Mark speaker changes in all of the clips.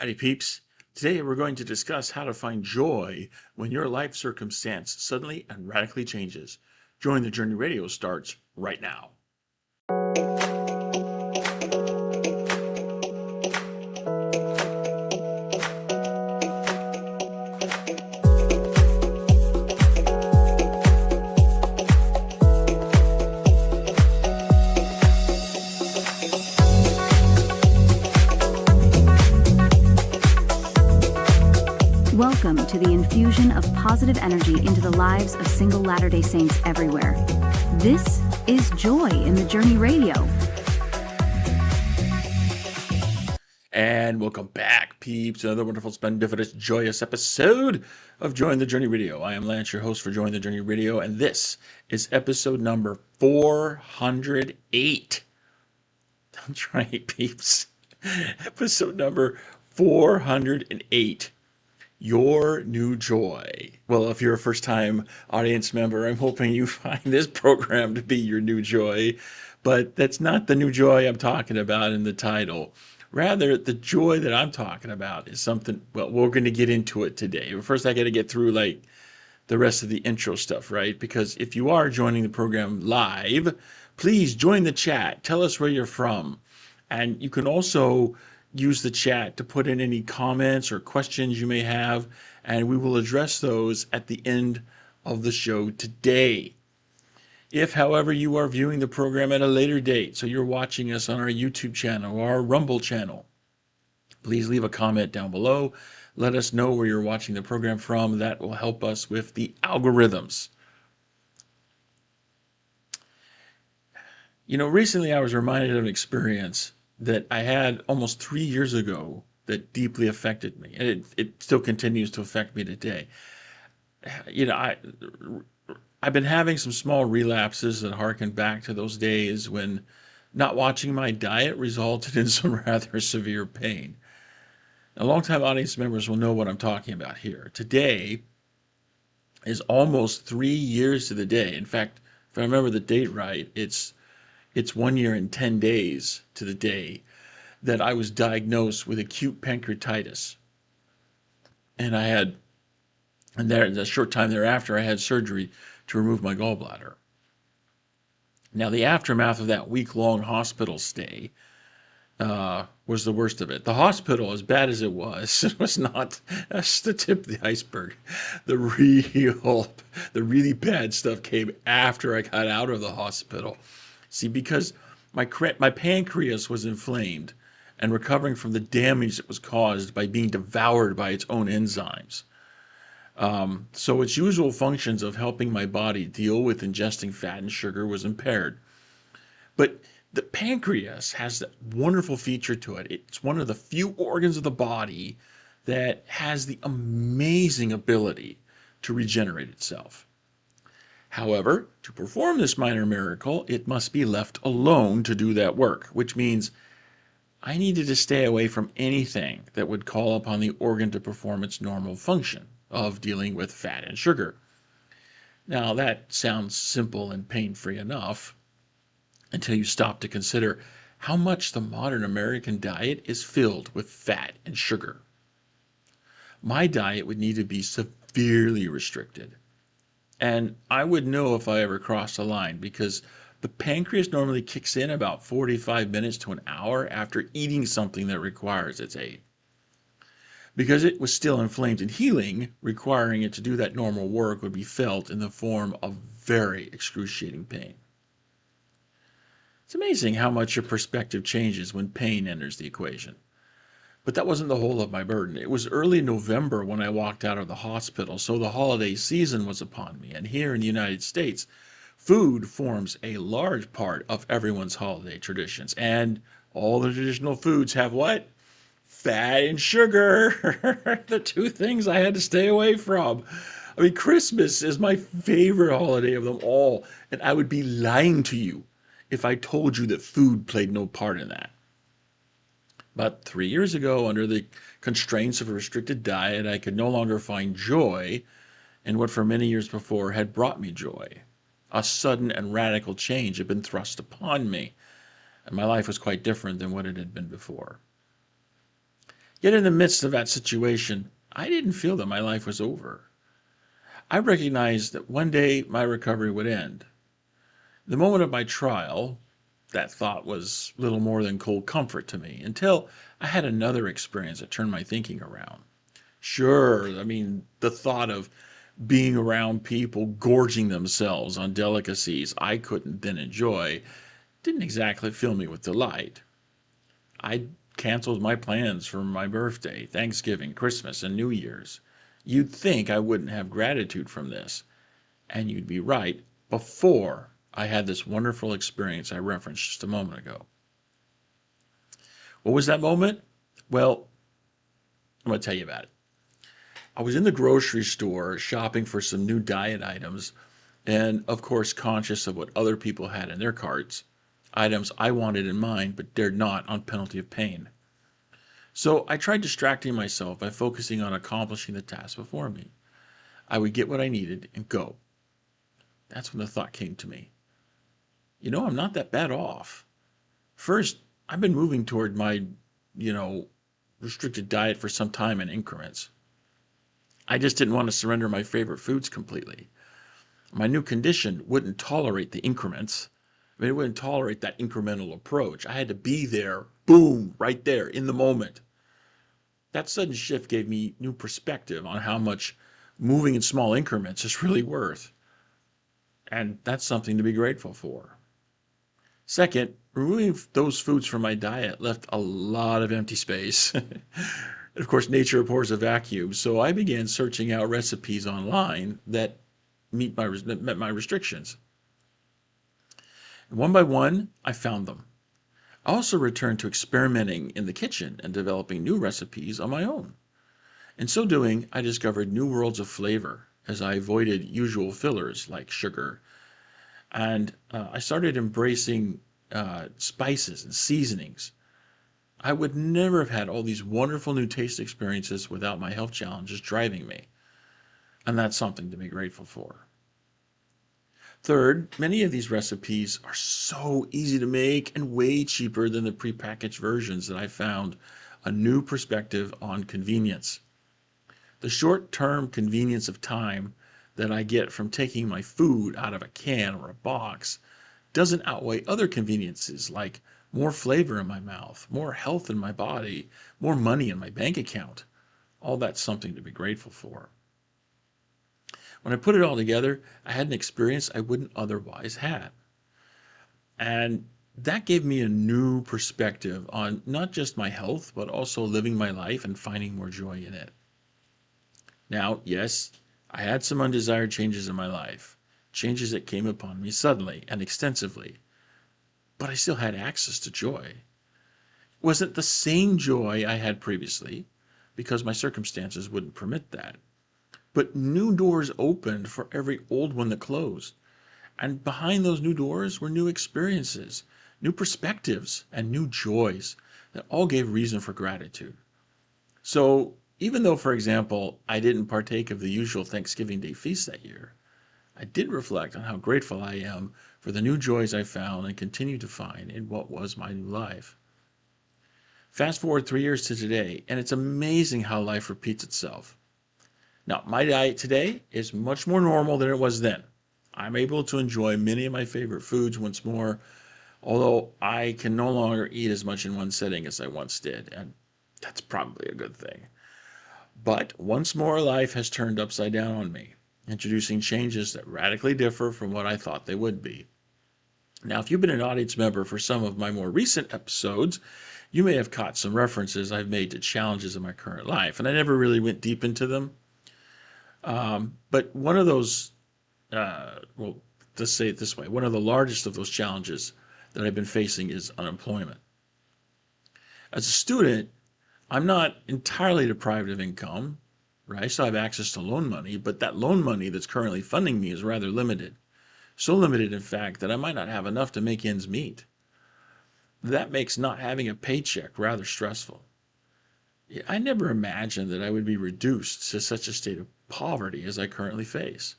Speaker 1: Howdy peeps. Today we're going to discuss how to find joy when your life circumstance suddenly and radically changes. Join the Journey Radio starts right now.
Speaker 2: Welcome to the infusion of positive energy into the lives of single Latter-day Saints everywhere. This is Joy in the Journey Radio.
Speaker 1: And welcome back, peeps, to another wonderful, splendiferous, joyous episode of Joy in the Journey Radio. I am Lance, your host for Joy in the Journey Radio, and this is episode number 408. That's right, peeps. Episode number 408. Your new joy. Well, if you're a first-time audience member, I'm hoping you find this program to be your new joy, but that's not the new joy I'm talking about in the title. Rather, the joy that I'm talking about is something, well, we're going to get into it today. But first, I got to get through like the rest of the intro stuff, right? Because if you are joining the program live, please join the chat. Tell us where you're from. And you can also use the chat to put in any comments or questions you may have, and we will address those at the end of the show today. If, however, you are viewing the program at a later date, so you're watching us on our YouTube channel or our Rumble channel, please leave a comment down below. Let us know where you're watching the program from. That will help us with the algorithms. You know, recently I was reminded of an experience that I had almost 3 years ago that deeply affected me, and it still continues to affect me today. You know, I've been having some small relapses that harken back to those days when not watching my diet resulted in some rather severe pain. Now, longtime audience members will know what I'm talking about here. Today is almost 3 years to the day. In fact, if I remember the date right, it's 1 year and 10 days to the day that I was diagnosed with acute pancreatitis. And a short time thereafter, I had surgery to remove my gallbladder. Now, the aftermath of that week-long hospital stay was the worst of it. The hospital, as bad as it was not, that's the tip of the iceberg. The really bad stuff came after I got out of the hospital. See, because my pancreas was inflamed and recovering from the damage that was caused by being devoured by its own enzymes. So its usual functions of helping my body deal with ingesting fat and sugar was impaired. But the pancreas has that wonderful feature to it. It's one of the few organs of the body that has the amazing ability to regenerate itself. However, to perform this minor miracle, it must be left alone to do that work, which means I needed to stay away from anything that would call upon the organ to perform its normal function of dealing with fat and sugar. Now, that sounds simple and pain-free enough until you stop to consider how much the modern American diet is filled with fat and sugar. My diet would need to be severely restricted. And I would know if I ever crossed a line because the pancreas normally kicks in about 45 minutes to an hour after eating something that requires its aid. Because it was still inflamed and healing, requiring it to do that normal work would be felt in the form of very excruciating pain. It's amazing how much your perspective changes when pain enters the equation. But that wasn't the whole of my burden. It was early November when I walked out of the hospital, so the holiday season was upon me. And here in the United States, food forms a large part of everyone's holiday traditions. And all the traditional foods have what? Fat and sugar. The two things I had to stay away from. I mean, Christmas is my favorite holiday of them all. And I would be lying to you if I told you that food played no part in that. But 3 years ago, under the constraints of a restricted diet, I could no longer find joy in what for many years before had brought me joy. A sudden and radical change had been thrust upon me, and my life was quite different than what it had been before. Yet in the midst of that situation, I didn't feel that my life was over. I recognized that one day my recovery would end. The moment of my trial, that thought was little more than cold comfort to me until I had another experience that turned my thinking around. Sure, I mean, the thought of being around people gorging themselves on delicacies I couldn't then enjoy didn't exactly fill me with delight. I canceled my plans for my birthday, Thanksgiving, Christmas, and New Year's. You'd think I wouldn't have gratitude from this, and you'd be right before I had this wonderful experience I referenced just a moment ago. What was that moment? Well, I'm going to tell you about it. I was in the grocery store shopping for some new diet items, and of course, conscious of what other people had in their carts, items I wanted in mine but dared not on penalty of pain. So I tried distracting myself by focusing on accomplishing the task before me. I would get what I needed and go. That's when the thought came to me. I'm not that bad off. First, I've been moving toward my, you know, restricted diet for some time in increments. I just didn't want to surrender my favorite foods completely. My new condition wouldn't tolerate the increments. I mean, it wouldn't tolerate that incremental approach. I had to be there, boom, right there in the moment. That sudden shift gave me new perspective on how much moving in small increments is really worth. And that's something to be grateful for. Second, removing those foods from my diet left a lot of empty space. Of course, nature abhors a vacuum, so I began searching out recipes online that met my restrictions. And one by one, I found them. I also returned to experimenting in the kitchen and developing new recipes on my own. In so doing, I discovered new worlds of flavor as I avoided usual fillers like sugar, and I started embracing spices and seasonings. I would never have had all these wonderful new taste experiences without my health challenges driving me, and that's something to be grateful for. Third, many of these recipes are so easy to make and way cheaper than the prepackaged versions that I found a new perspective on convenience. The short-term convenience of time that I get from taking my food out of a can or a box doesn't outweigh other conveniences like more flavor in my mouth, more health in my body, more money in my bank account. All that's something to be grateful for. When I put it all together, I had an experience I wouldn't otherwise have. And that gave me a new perspective on not just my health, but also living my life and finding more joy in it. Now, yes, I had some undesired changes in my life, changes that came upon me suddenly and extensively, but I still had access to joy. It wasn't the same joy I had previously, because my circumstances wouldn't permit that. But new doors opened for every old one that closed. And behind those new doors were new experiences, new perspectives, and new joys that all gave reason for gratitude. So, even though, for example, I didn't partake of the usual Thanksgiving Day feast that year, I did reflect on how grateful I am for the new joys I found and continue to find in what was my new life. Fast forward 3 years to today, and it's amazing how life repeats itself. Now, my diet today is much more normal than it was then. I'm able to enjoy many of my favorite foods once more, although I can no longer eat as much in one sitting as I once did, and that's probably a good thing. But once more, life has turned upside down on me, introducing changes that radically differ from what I thought they would be. Now, if you've been an audience member for some of my more recent episodes, you may have caught some references I've made to challenges in my current life, and I never really went deep into them. But one of those, well, let's say it this way, one of the largest of those challenges that I've been facing is unemployment. As a student, I'm not entirely deprived of income, right? I still have access to loan money, but that loan money that's currently funding me is rather limited. So limited, in fact, that I might not have enough to make ends meet. That makes not having a paycheck rather stressful. I never imagined that I would be reduced to such a state of poverty as I currently face.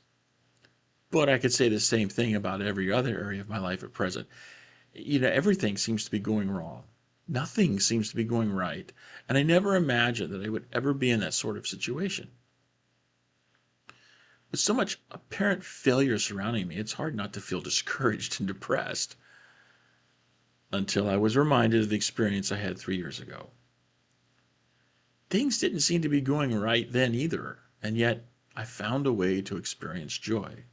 Speaker 1: But I could say the same thing about every other area of my life at present. Everything seems to be going wrong. Nothing seems to be going right, and I never imagined that I would ever be in that sort of situation. With so much apparent failure surrounding me, it's hard not to feel discouraged and depressed until I was reminded of the experience I had 3 years ago. Things didn't seem to be going right then either, and yet I found a way to experience joy.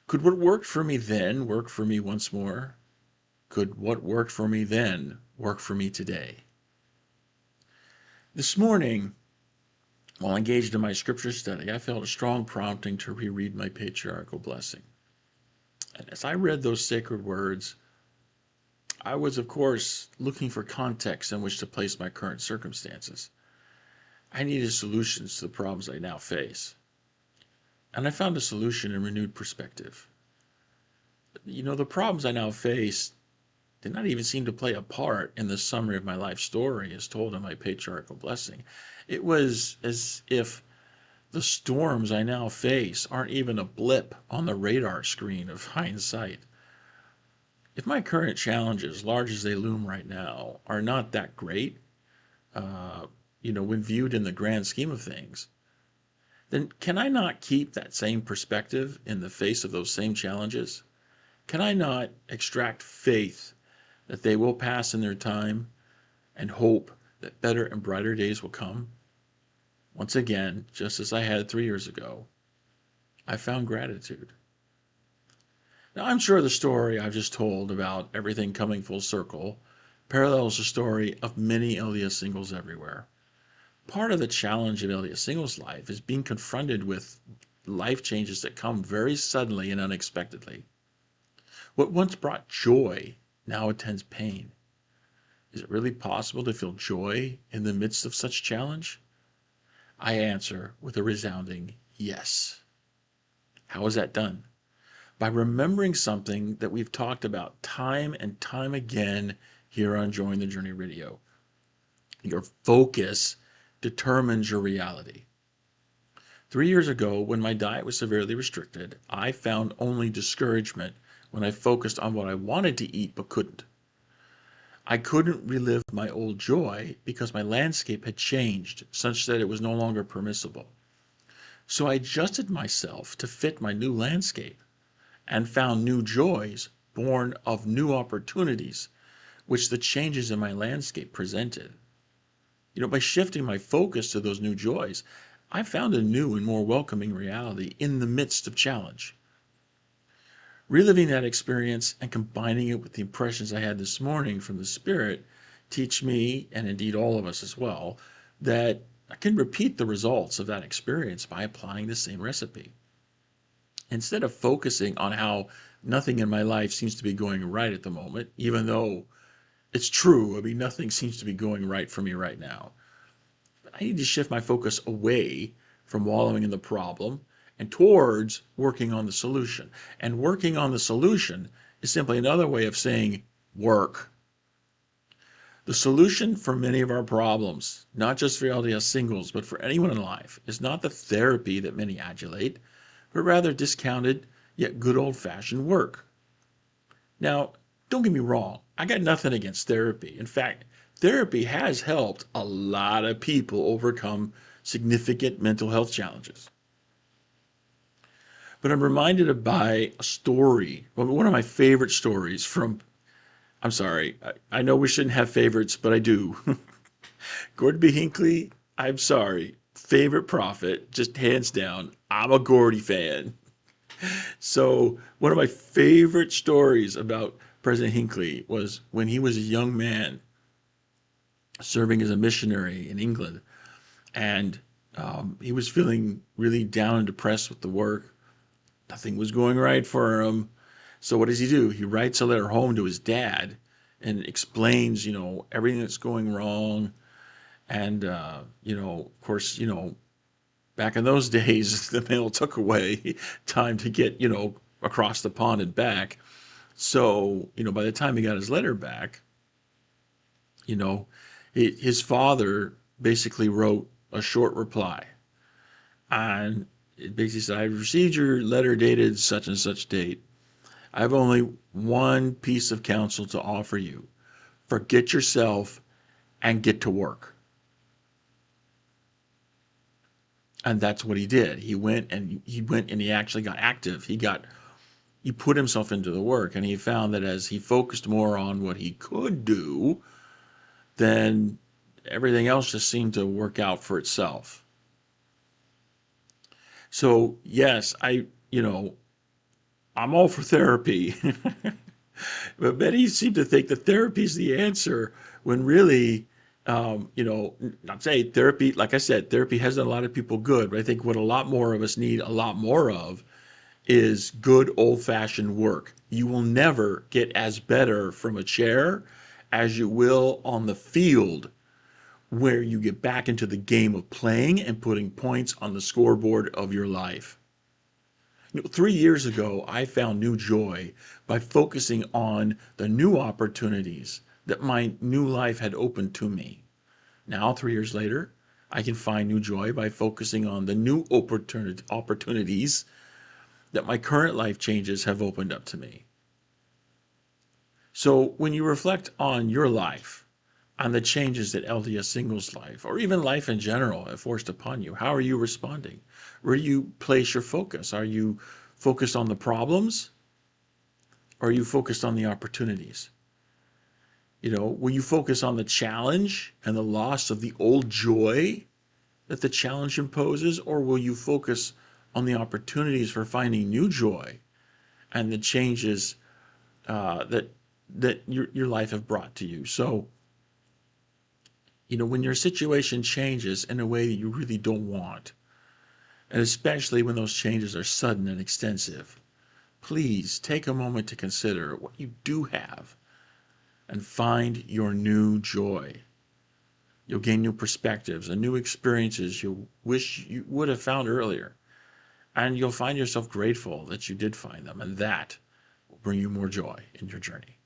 Speaker 1: Could what worked for me then work for me once more? Could what worked for me then work for me today? This morning, while engaged in my scripture study, I felt a strong prompting to reread my patriarchal blessing. And as I read those sacred words, I was, of course, looking for context in which to place my current circumstances. I needed solutions to the problems I now face. And I found a solution in renewed perspective. The problems I now face did not even seem to play a part in the summary of my life story as told in my patriarchal blessing. It was as if the storms I now face aren't even a blip on the radar screen of hindsight. If my current challenges, large as they loom right now, are not that great, when viewed in the grand scheme of things, then can I not keep that same perspective in the face of those same challenges? Can I not extract faith that they will pass in their time and hope that better and brighter days will come? Once again, just as I had 3 years ago, I found gratitude. Now, I'm sure the story I've just told about everything coming full circle parallels the story of many LDS singles everywhere. Part of the challenge of LDS singles life is being confronted with life changes that come very suddenly and unexpectedly. What once brought joy now attends pain. Is it really possible to feel joy in the midst of such challenge? I answer with a resounding yes. How is that done? By remembering something that we've talked about time and time again here on Join the Journey Radio. Your focus determines your reality. 3 years ago, when my diet was severely restricted, I found only discouragement when I focused on what I wanted to eat but couldn't. I couldn't relive my old joy because my landscape had changed such that it was no longer permissible. So I adjusted myself to fit my new landscape and found new joys born of new opportunities which the changes in my landscape presented. By shifting my focus to those new joys, I found a new and more welcoming reality in the midst of challenge. Reliving that experience and combining it with the impressions I had this morning from the Spirit teach me, and indeed all of us as well, that I can repeat the results of that experience by applying the same recipe. Instead of focusing on how nothing in my life seems to be going right at the moment, even though it's true, nothing seems to be going right for me right now. I need to shift my focus away from wallowing in the problem and towards working on the solution. And working on the solution is simply another way of saying work. The solution for many of our problems, not just for LDS singles, but for anyone in life, is not the therapy that many adulate, but rather discounted yet good old-fashioned work. Now, don't get me wrong, I got nothing against therapy. In fact, therapy has helped a lot of people overcome significant mental health challenges. But I'm reminded by a story, one of my favorite stories from, I'm sorry, I know we shouldn't have favorites, but I do. Gordon B. Hinckley, I'm sorry, favorite prophet, just hands down. I'm a Gordy fan. So one of my favorite stories about President Hinckley was when he was a young man serving as a missionary in England, and he was feeling really down and depressed with the work. Nothing was going right for him. So what does he do? He writes a letter home to his dad and explains, everything that's going wrong. And, of course, back in those days, the mail took away time to get, across the pond and back. So, by the time he got his letter back, his father basically wrote a short reply. And it basically said, I've received your letter dated such and such date. I have only one piece of counsel to offer you. forget yourself, and get to work. And that's what he did. He went and he actually got active. He put himself into the work, and he found that as he focused more on what he could do, then everything else just seemed to work out for itself. So yes, I'm all for therapy. But many seem to think that therapy is the answer when really, not say therapy, like I said, therapy has done a lot of people good, but I think what a lot more of us need a lot more of is good old fashioned work. You will never get as better from a chair as you will on the field where you get back into the game of playing and putting points on the scoreboard of your life. 3 years ago, I found new joy by focusing on the new opportunities that my new life had opened to me. Now, 3 years later, I can find new joy by focusing on the new opportunities that my current life changes have opened up to me. So when you reflect on your life, on the changes that LDS singles life, or even life in general, have forced upon you, how are you responding? Where do you place your focus? Are you focused on the problems, or are you focused on the opportunities? Will you focus on the challenge and the loss of the old joy that the challenge imposes, or will you focus on the opportunities for finding new joy and the changes that your life have brought to you? So, when your situation changes in a way that you really don't want, and especially when those changes are sudden and extensive, please take a moment to consider what you do have and find your new joy. You'll gain new perspectives and new experiences you wish you would have found earlier. And you'll find yourself grateful that you did find them, and that will bring you more joy in your journey.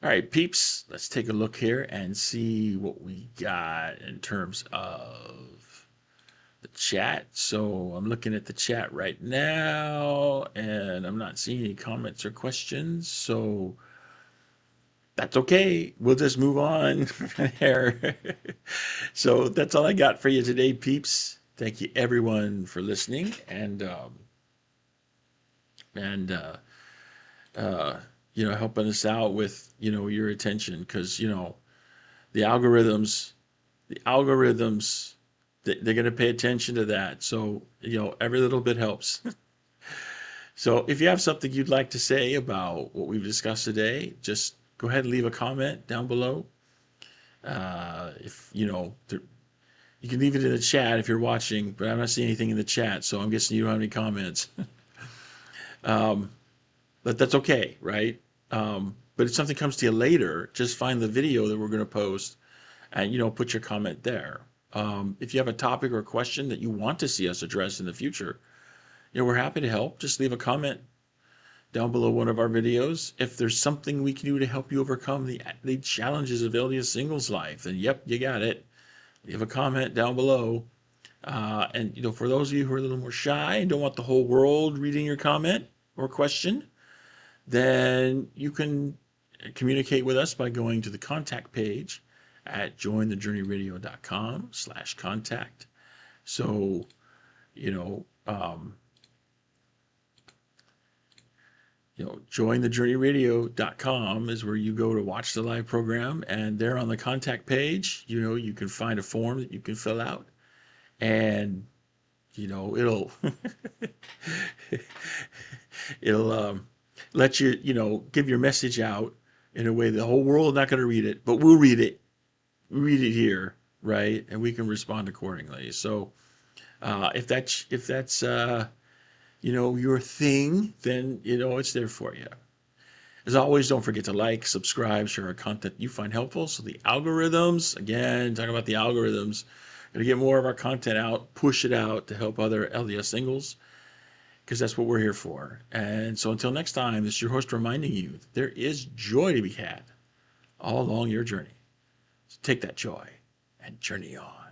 Speaker 1: All right, peeps, let's take a look here and see what we got in terms of the chat. So I'm looking at the chat right now, and I'm not seeing any comments or questions. So that's okay. We'll just move on there. So that's all I got for you today, peeps. Thank you, everyone, for listening and helping us out with your attention, because the algorithms, they're going to pay attention to that. So every little bit helps. So if you have something you'd like to say about what we've discussed today, just go ahead and leave a comment down below. If you can leave it in the chat if you're watching, but I'm not seeing anything in the chat, so I'm guessing you don't have any comments. But that's okay, right? But if something comes to you later, just find the video that we're going to post and put your comment there. If you have a topic or a question that you want to see us address in the future, we're happy to help. Just leave a comment down below one of our videos. If there's something we can do to help you overcome the challenges of LDS singles life, then yep, you got it. Leave a comment down below. And for those of you who are a little more shy and don't want the whole world reading your comment or question, then you can communicate with us by going to the contact page at jointhejourneyradio.com/contact. So, jointhejourneyradio.com is where you go to watch the live program, and there on the contact page, you can find a form that you can fill out, and it'll it'll let you give your message out in a way the whole world is not going to read it, but we'll read it here, right? And we can respond accordingly. So if that's your thing, then it's there for you. As always, don't forget to like, subscribe, share our content you find helpful. So the algorithms, again, talking about the algorithms, going to get more of our content out, push it out to help other LDS singles, because that's what we're here for. And so until next time, this is your host reminding you that there is joy to be had all along your journey. So take that joy and journey on.